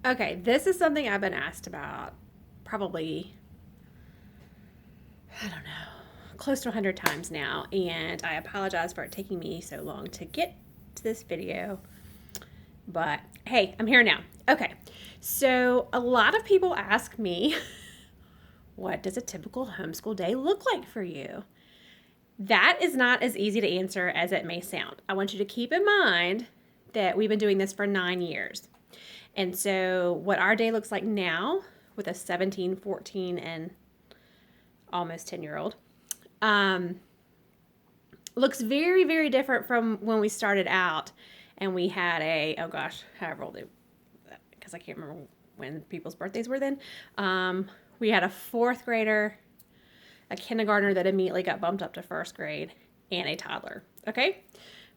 Okay, this is something I've been asked about probably, I don't know, close to 100 times now, and I apologize for it taking me so long to get to this video, but hey, I'm here now. Okay, so a lot of people ask me, what does a typical homeschool day look like for you? That is not as easy to answer as it may sound. I want you to keep in mind that we've been doing this for 9 years. And so, what our day looks like now with a 17, 14, and almost 10-year-old looks very, very different from when we started out and we had oh gosh, however old because I can't remember when people's birthdays were then. We had a fourth grader, a kindergartner that immediately got bumped up to first grade, and a toddler, okay,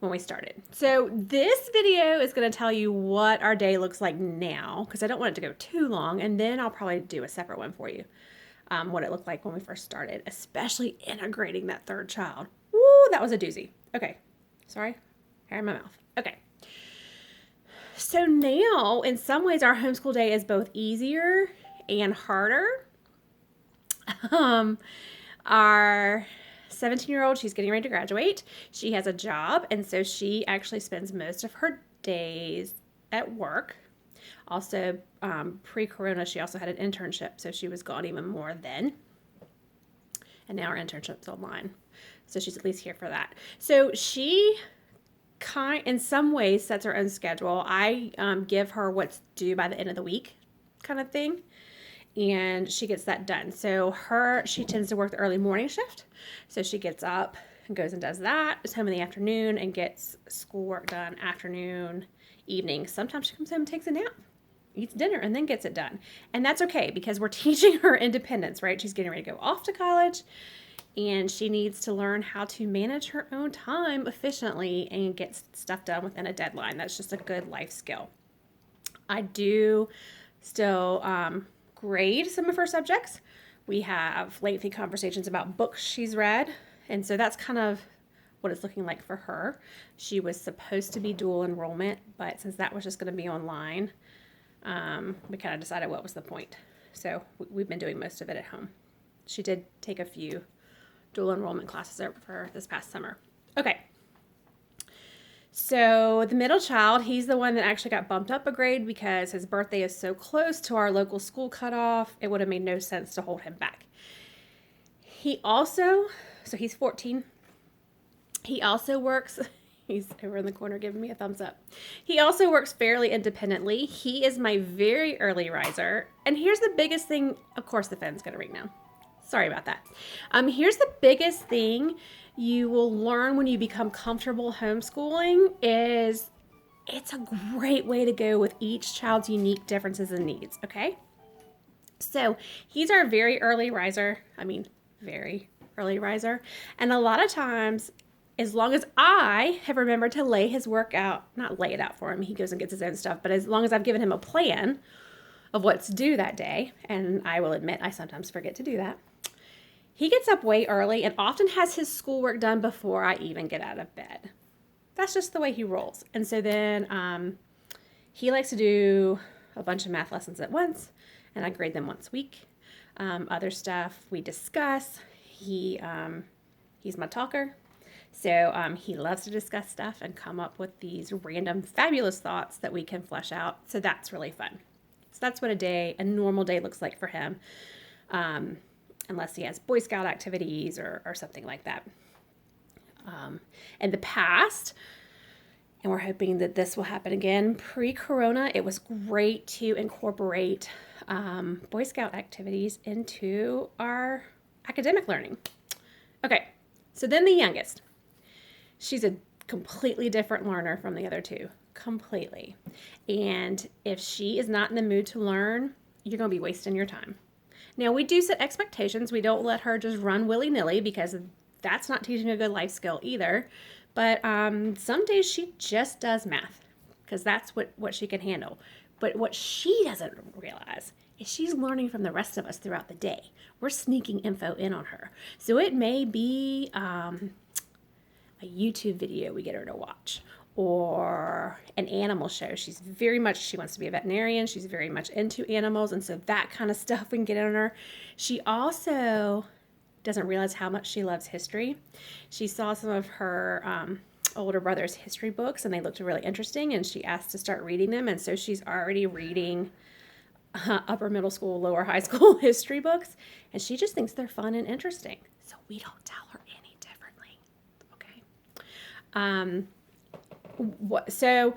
when we started. So this video is going to tell you what our day looks like now, because I don't want it to go too long, and then I'll probably do a separate one for you, what it looked like when we first started, especially integrating that third child. Woo, that was a doozy. Okay, sorry, hair in my mouth. Okay. So now, in some ways, our homeschool day is both easier and harder. Our 17-year-old, she's getting ready to graduate. She has a job, and so she actually spends most of her days at work. Also, pre-corona, she also had an internship, so she was gone even more then. And now her internship's online, so she's at least here for that. So she in some ways sets her own schedule. I give her what's due by the end of the week kind of thing, and she gets that done. So she tends to work the early morning shift, so she gets up and goes and does that, is home in the afternoon and gets schoolwork done afternoon, evening. Sometimes she comes home and takes a nap, eats dinner, and then gets it done. And that's okay, because we're teaching her independence, right? She's getting ready to go off to college, and she needs to learn how to manage her own time efficiently and get stuff done within a deadline. That's just a good life skill. I do still grade some of her subjects. We have lengthy conversations about books she's read, and so that's kind of what it's looking like for her. She was supposed to be dual enrollment, but since that was just going to be online, we kind of decided what was the point. So we've been doing most of it at home. She did take a few dual enrollment classes for this past summer. Okay. So the middle child, he's the one that actually got bumped up a grade because his birthday is so close to our local school cutoff. It would have made no sense to hold him back. So he's 14. He also works, he's over in the corner giving me a thumbs up. He also works fairly independently. He is my very early riser. And here's the biggest thing. Of course, the phone's going to ring now. Sorry about that. Here's the biggest thing you will learn when you become comfortable homeschooling is it's a great way to go with each child's unique differences and needs, okay? So he's our very early riser. Very early riser. And a lot of times, as long as I have remembered to lay his work out, not lay it out for him, he goes and gets his own stuff, but as long as I've given him a plan of what's due that day, and I will admit I sometimes forget to do that, he gets up way early and often has his schoolwork done before I even get out of bed. That's just the way he rolls. And so then he likes to do a bunch of math lessons at once, and I grade them once a week. Other stuff we discuss. He's my talker. So he loves to discuss stuff and come up with these random fabulous thoughts that we can flesh out. So that's really fun. So that's what a normal day looks like for him. Unless he has Boy Scout activities or something like that. In the past, and we're hoping that this will happen again, pre-corona, it was great to incorporate Boy Scout activities into our academic learning. Okay, so then the youngest. She's a completely different learner from the other two. Completely. And if she is not in the mood to learn, you're going to be wasting your time. Now, we do set expectations. We don't let her just run willy-nilly because that's not teaching a good life skill either. But some days she just does math because that's what she can handle. But what she doesn't realize is she's learning from the rest of us throughout the day. We're sneaking info in on her. So it may be a YouTube video we get her to watch, or an animal show. She wants to be a veterinarian. She's very much into animals. And so that kind of stuff we can get on her. She also doesn't realize how much she loves history. She saw some of her older brother's history books and they looked really interesting, and she asked to start reading them. And so she's already reading upper middle school, lower high school history books, and she just thinks they're fun and interesting. So we don't tell her any differently. Okay. So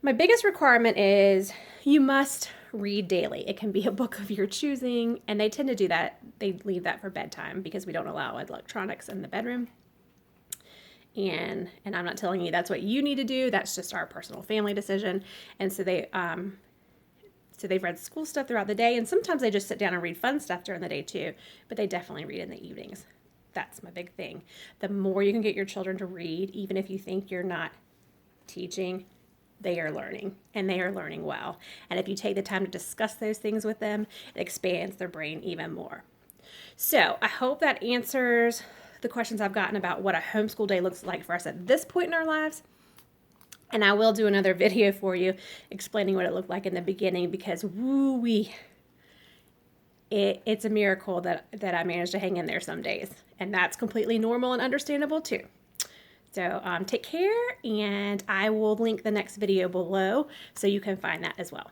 my biggest requirement is you must read daily. It can be a book of your choosing, and they tend to do that. They leave that for bedtime because we don't allow electronics in the bedroom. And I'm not telling you that's what you need to do. That's just our personal family decision. And so they've read school stuff throughout the day, and sometimes they just sit down and read fun stuff during the day too, but they definitely read in the evenings. That's my big thing. The more you can get your children to read, even if you think you're not teaching, they are learning, and they are learning well. And if you take the time to discuss those things with them, it expands their brain even more. So I hope that answers the questions I've gotten about what a homeschool day looks like for us at this point in our lives. And I will do another video for you explaining what it looked like in the beginning, because it's a miracle that I managed to hang in there some days. And that's completely normal and understandable too. So take care, and I will link the next video below so you can find that as well.